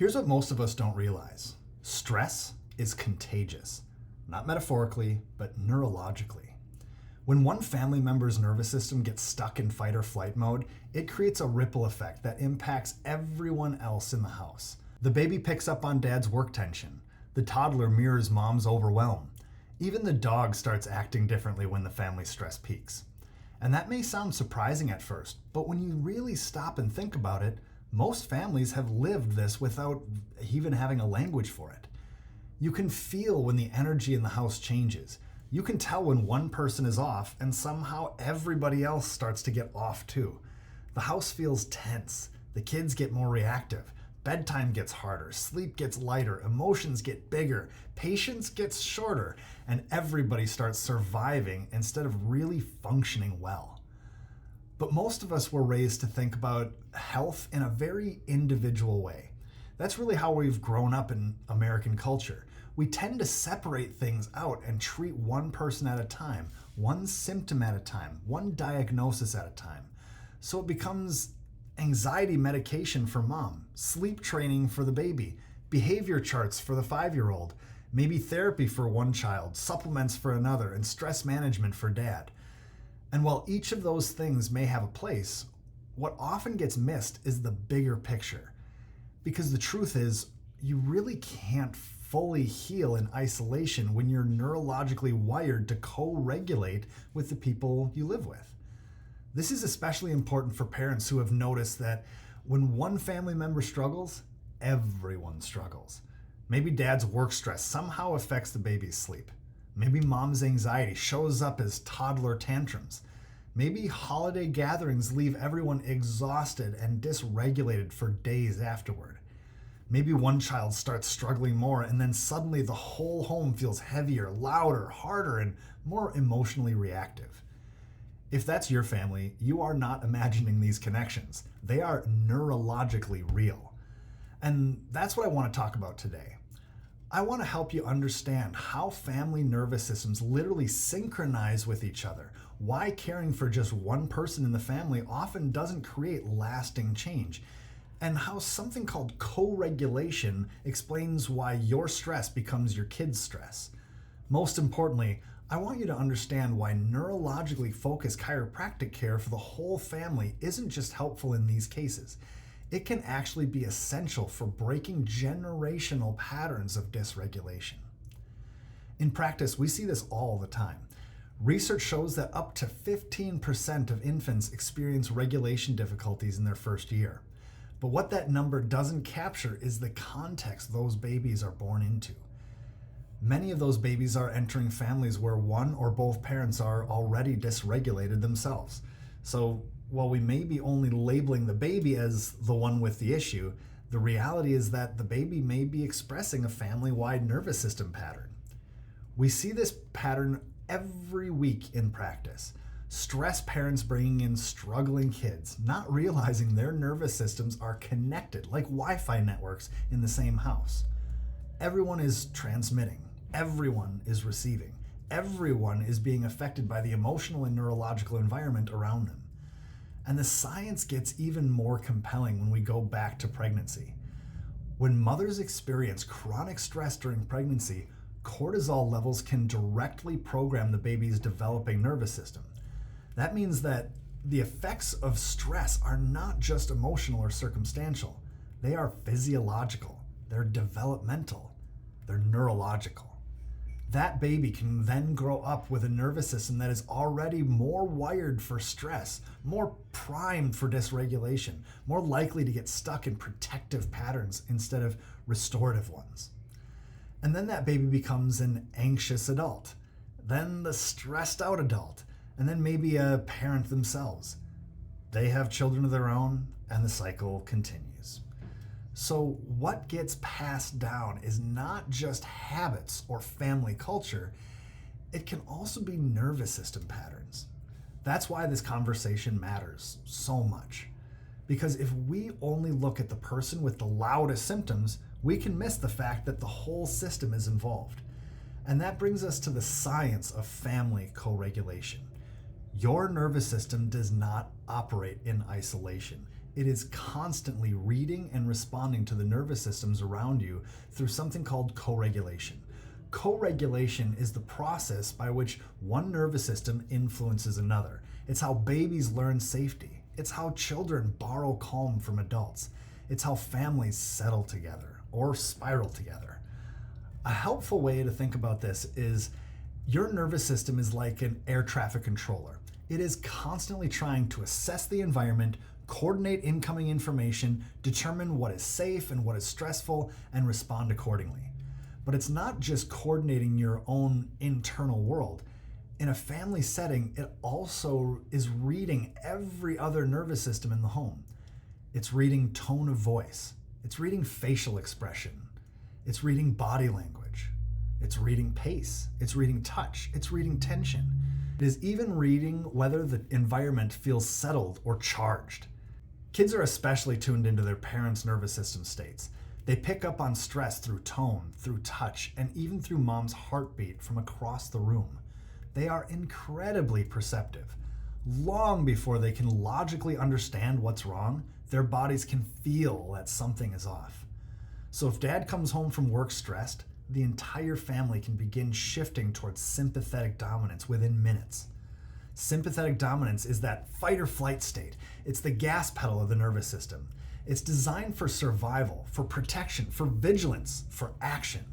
Here's what most of us don't realize. Stress is contagious, not metaphorically, but neurologically. When one family member's nervous system gets stuck in fight or flight mode, it creates a ripple effect that impacts everyone else in the house. The baby picks up on dad's work tension. The toddler mirrors mom's overwhelm. Even the dog starts acting differently when the family stress peaks. And that may sound surprising at first, but when you really stop and think about it, most families have lived this without even having a language for it. You can feel when the energy in the house changes. You can tell when one person is off and somehow everybody else starts to get off too. The house feels tense. The kids get more reactive. Bedtime gets harder. Sleep gets lighter. Emotions get bigger. Patience gets shorter. And everybody starts surviving instead of really functioning well. But most of us were raised to think about health in a very individual way. That's really how we've grown up in American culture. We tend to separate things out and treat one person at a time, one symptom at a time, one diagnosis at a time. So it becomes anxiety medication for mom, sleep training for the baby, behavior charts for the 5-year-old, maybe therapy for one child, supplements for another, and stress management for dad. And while each of those things may have a place, what often gets missed is the bigger picture. Because the truth is, you really can't fully heal in isolation when you're neurologically wired to co-regulate with the people you live with. This is especially important for parents who have noticed that when one family member struggles, everyone struggles. Maybe dad's work stress somehow affects the baby's sleep. Maybe mom's anxiety shows up as toddler tantrums. Maybe holiday gatherings leave everyone exhausted and dysregulated for days afterward. Maybe one child starts struggling more and then suddenly the whole home feels heavier, louder, harder, and more emotionally reactive. If that's your family, you are not imagining these connections. They are neurologically real. And that's what I want to talk about today. I want to help you understand how family nervous systems literally synchronize with each other, why caring for just one person in the family often doesn't create lasting change, and how something called co-regulation explains why your stress becomes your kid's stress. Most importantly, I want you to understand why neurologically focused chiropractic care for the whole family isn't just helpful in these cases. It can actually be essential for breaking generational patterns of dysregulation. In practice, we see this all the time. Research shows that up to 15% of infants experience regulation difficulties in their first year. But what that number doesn't capture is the context those babies are born into. Many of those babies are entering families where one or both parents are already dysregulated themselves. So while we may be only labeling the baby as the one with the issue, the reality is that the baby may be expressing a family-wide nervous system pattern. We see this pattern every week in practice. Stressed parents bringing in struggling kids, not realizing their nervous systems are connected like Wi-Fi networks in the same house. Everyone is transmitting. Everyone is receiving. Everyone is being affected by the emotional and neurological environment around them. And the science gets even more compelling when we go back to pregnancy. When mothers experience chronic stress during pregnancy, cortisol levels can directly program the baby's developing nervous system. That means that the effects of stress are not just emotional or circumstantial. They are physiological, they're developmental, they're neurological. That baby can then grow up with a nervous system that is already more wired for stress, more primed for dysregulation, more likely to get stuck in protective patterns instead of restorative ones. And then that baby becomes an anxious adult, then the stressed out adult, and then maybe a parent themselves. They have children of their own, and the cycle continues. So what gets passed down is not just habits or family culture, it can also be nervous system patterns. That's why this conversation matters so much. Because if we only look at the person with the loudest symptoms, we can miss the fact that the whole system is involved. And that brings us to the science of family co-regulation. Your nervous system does not operate in isolation. It is constantly reading and responding to the nervous systems around you through something called co-regulation. Co-regulation is the process by which one nervous system influences another. It's how babies learn safety. It's how children borrow calm from adults. It's how families settle together or spiral together. A helpful way to think about this is your nervous system is like an air traffic controller. It is constantly trying to assess the environment, coordinate incoming information, determine what is safe and what is stressful, and respond accordingly. But it's not just coordinating your own internal world. In a family setting, it also is reading every other nervous system in the home. It's reading tone of voice. It's reading facial expression. It's reading body language. It's reading pace. It's reading touch. It's reading tension. It is even reading whether the environment feels settled or charged. Kids are especially tuned into their parents' nervous system states. They pick up on stress through tone, through touch, and even through mom's heartbeat from across the room. They are incredibly perceptive. Long before they can logically understand what's wrong, their bodies can feel that something is off. So if dad comes home from work stressed, the entire family can begin shifting towards sympathetic dominance within minutes. Sympathetic dominance is that fight or flight state. It's the gas pedal of the nervous system. It's designed for survival, for protection, for vigilance, for action.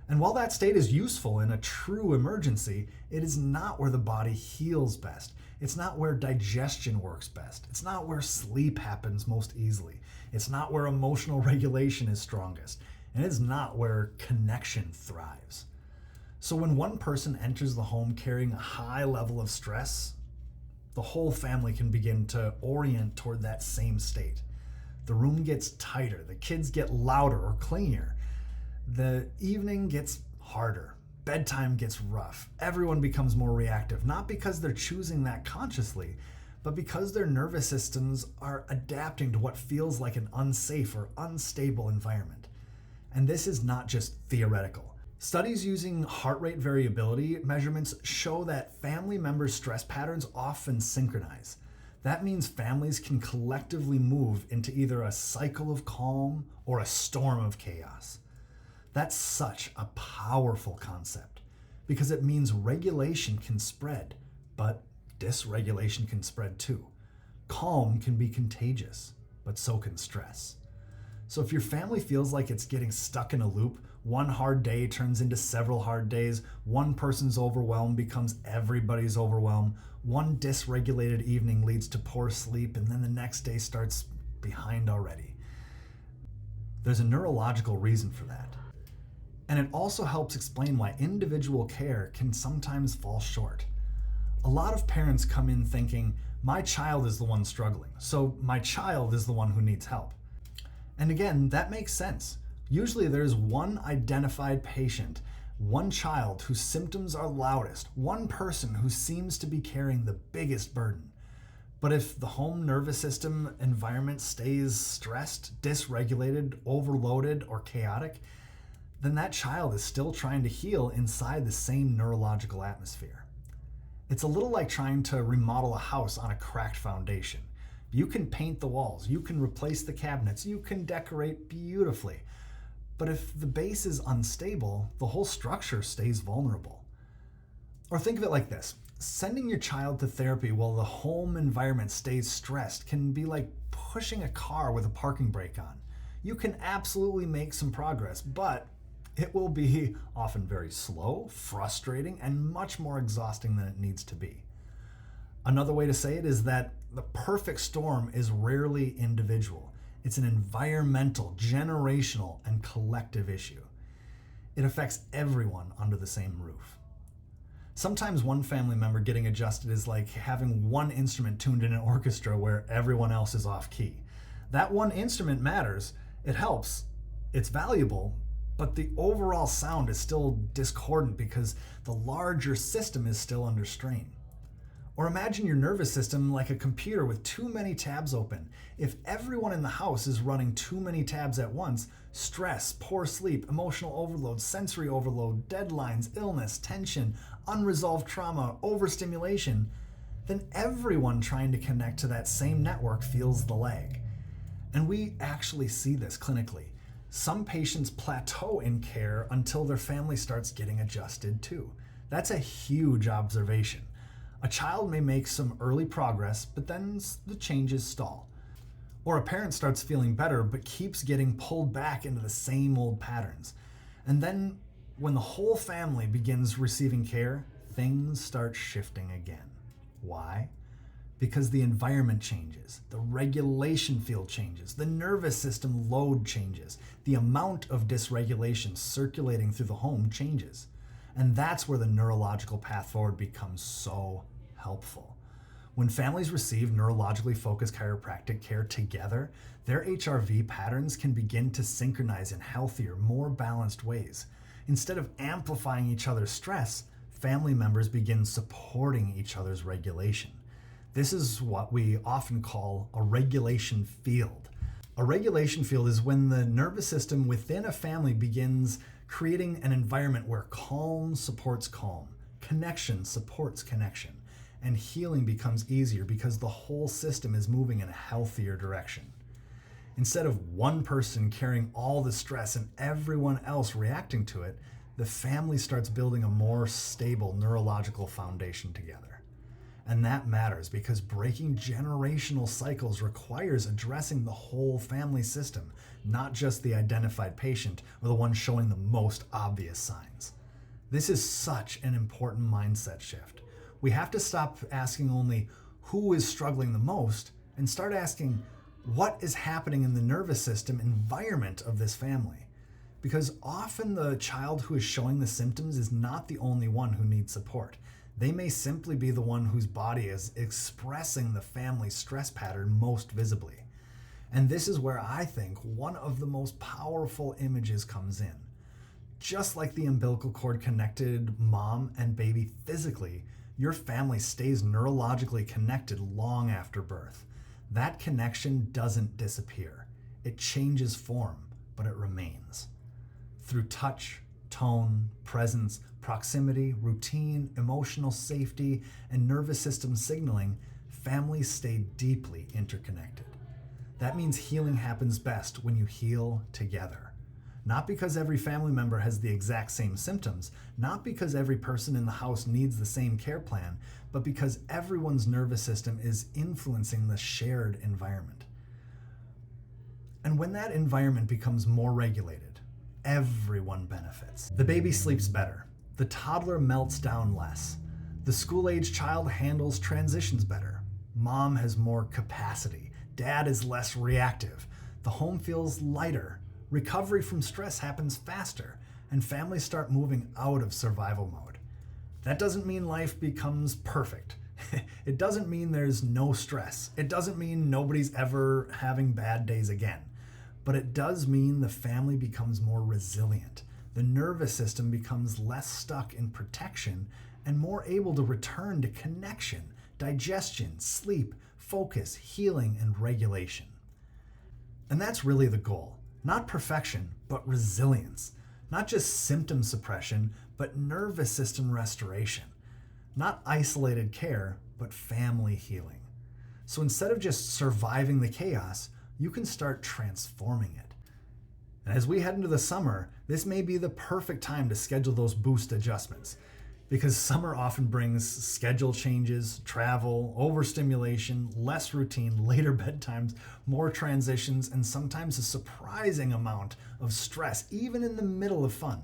And while that state is useful in a true emergency, it is not where the body heals best. It's not where digestion works best. It's not where sleep happens most easily. It's not where emotional regulation is strongest. And it's not where connection thrives. So when one person enters the home carrying a high level of stress, the whole family can begin to orient toward that same state. The room gets tighter, the kids get louder or clingier, the evening gets harder, bedtime gets rough, everyone becomes more reactive, not because they're choosing that consciously, but because their nervous systems are adapting to what feels like an unsafe or unstable environment. And this is not just theoretical. Studies using heart rate variability measurements show that family members' stress patterns often synchronize. That means families can collectively move into either a cycle of calm or a storm of chaos. That's such a powerful concept because it means regulation can spread, but dysregulation can spread too. Calm can be contagious, but so can stress. So if your family feels like it's getting stuck in a loop, one hard day turns into several hard days, one person's overwhelmed becomes everybody's overwhelmed, one dysregulated evening leads to poor sleep, and then the next day starts behind already. There's a neurological reason for that. And it also helps explain why individual care can sometimes fall short. A lot of parents come in thinking, my child is the one struggling, so my child is the one who needs help. And again, that makes sense. Usually there's one identified patient, one child whose symptoms are loudest, one person who seems to be carrying the biggest burden. But if the home nervous system environment stays stressed, dysregulated, overloaded, or chaotic, then that child is still trying to heal inside the same neurological atmosphere. It's a little like trying to remodel a house on a cracked foundation. You can paint the walls, you can replace the cabinets, you can decorate beautifully. But if the base is unstable, the whole structure stays vulnerable. Or think of it like this. Sending your child to therapy while the home environment stays stressed can be like pushing a car with a parking brake on. You can absolutely make some progress, but it will be often very slow, frustrating, and much more exhausting than it needs to be. Another way to say it is that the perfect storm is rarely individual. It's an environmental, generational, and collective issue. It affects everyone under the same roof. Sometimes one family member getting adjusted is like having one instrument tuned in an orchestra where everyone else is off key. That one instrument matters, it helps, it's valuable, but the overall sound is still discordant because the larger system is still under strain. Or imagine your nervous system like a computer with too many tabs open. If everyone in the house is running too many tabs at once, stress, poor sleep, emotional overload, sensory overload, deadlines, illness, tension, unresolved trauma, overstimulation, then everyone trying to connect to that same network feels the lag. And we actually see this clinically. Some patients plateau in care until their family starts getting adjusted too. That's a huge observation. A child may make some early progress, but then the changes stall. Or a parent starts feeling better, but keeps getting pulled back into the same old patterns. And then when the whole family begins receiving care, things start shifting again. Why? Because the environment changes, the regulation field changes, the nervous system load changes, the amount of dysregulation circulating through the home changes. And that's where the neurological path forward becomes so helpful. When families receive neurologically focused chiropractic care together, their HRV patterns can begin to synchronize in healthier, more balanced ways. Instead of amplifying each other's stress, family members begin supporting each other's regulation. This is what we often call a regulation field. A regulation field is when the nervous system within a family begins creating an environment where calm supports calm, connection supports connection, and healing becomes easier because the whole system is moving in a healthier direction. Instead of one person carrying all the stress and everyone else reacting to it, the family starts building a more stable neurological foundation together. And that matters because breaking generational cycles requires addressing the whole family system, not just the identified patient or the one showing the most obvious signs. This is such an important mindset shift. We have to stop asking only who is struggling the most and start asking what is happening in the nervous system environment of this family. Because often the child who is showing the symptoms is not the only one who needs support. They may simply be the one whose body is expressing the family stress pattern most visibly. And this is where I think one of the most powerful images comes in. Just like the umbilical cord connected mom and baby physically, your family stays neurologically connected long after birth. That connection doesn't disappear. It changes form, but it remains. Through touch, tone, presence, proximity, routine, emotional safety, and nervous system signaling, families stay deeply interconnected. That means healing happens best when you heal together. Not because every family member has the exact same symptoms, not because every person in the house needs the same care plan, but because everyone's nervous system is influencing the shared environment. And when that environment becomes more regulated, everyone benefits. The baby sleeps better. The toddler melts down less. The school-age child handles transitions better. Mom has more capacity. Dad is less reactive. The home feels lighter. Recovery from stress happens faster, and families start moving out of survival mode. That doesn't mean life becomes perfect. It doesn't mean there's no stress. It doesn't mean nobody's ever having bad days again. But it does mean the family becomes more resilient. The nervous system becomes less stuck in protection and more able to return to connection, digestion, sleep, focus, healing, and regulation. And that's really the goal. Not perfection, but resilience. Not just symptom suppression, but nervous system restoration. Not isolated care, but family healing. So instead of just surviving the chaos, you can start transforming it. And as we head into the summer, this may be the perfect time to schedule those boost adjustments. Because summer often brings schedule changes, travel, overstimulation, less routine, later bedtimes, more transitions, and sometimes a surprising amount of stress, even in the middle of fun.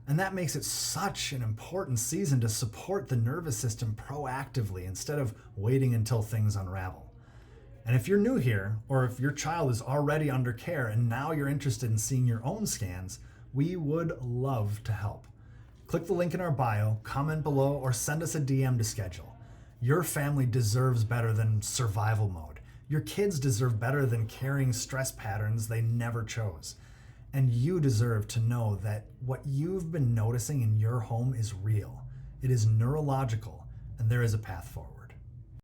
And that makes it such an important season to support the nervous system proactively instead of waiting until things unravel. And if you're new here, or if your child is already under care and now you're interested in seeing your own scans, we would love to help. Click the link in our bio, comment below, or send us a DM to schedule. Your family deserves better than survival mode. Your kids deserve better than carrying stress patterns they never chose. And you deserve to know that what you've been noticing in your home is real. It is neurological, and there is a path forward.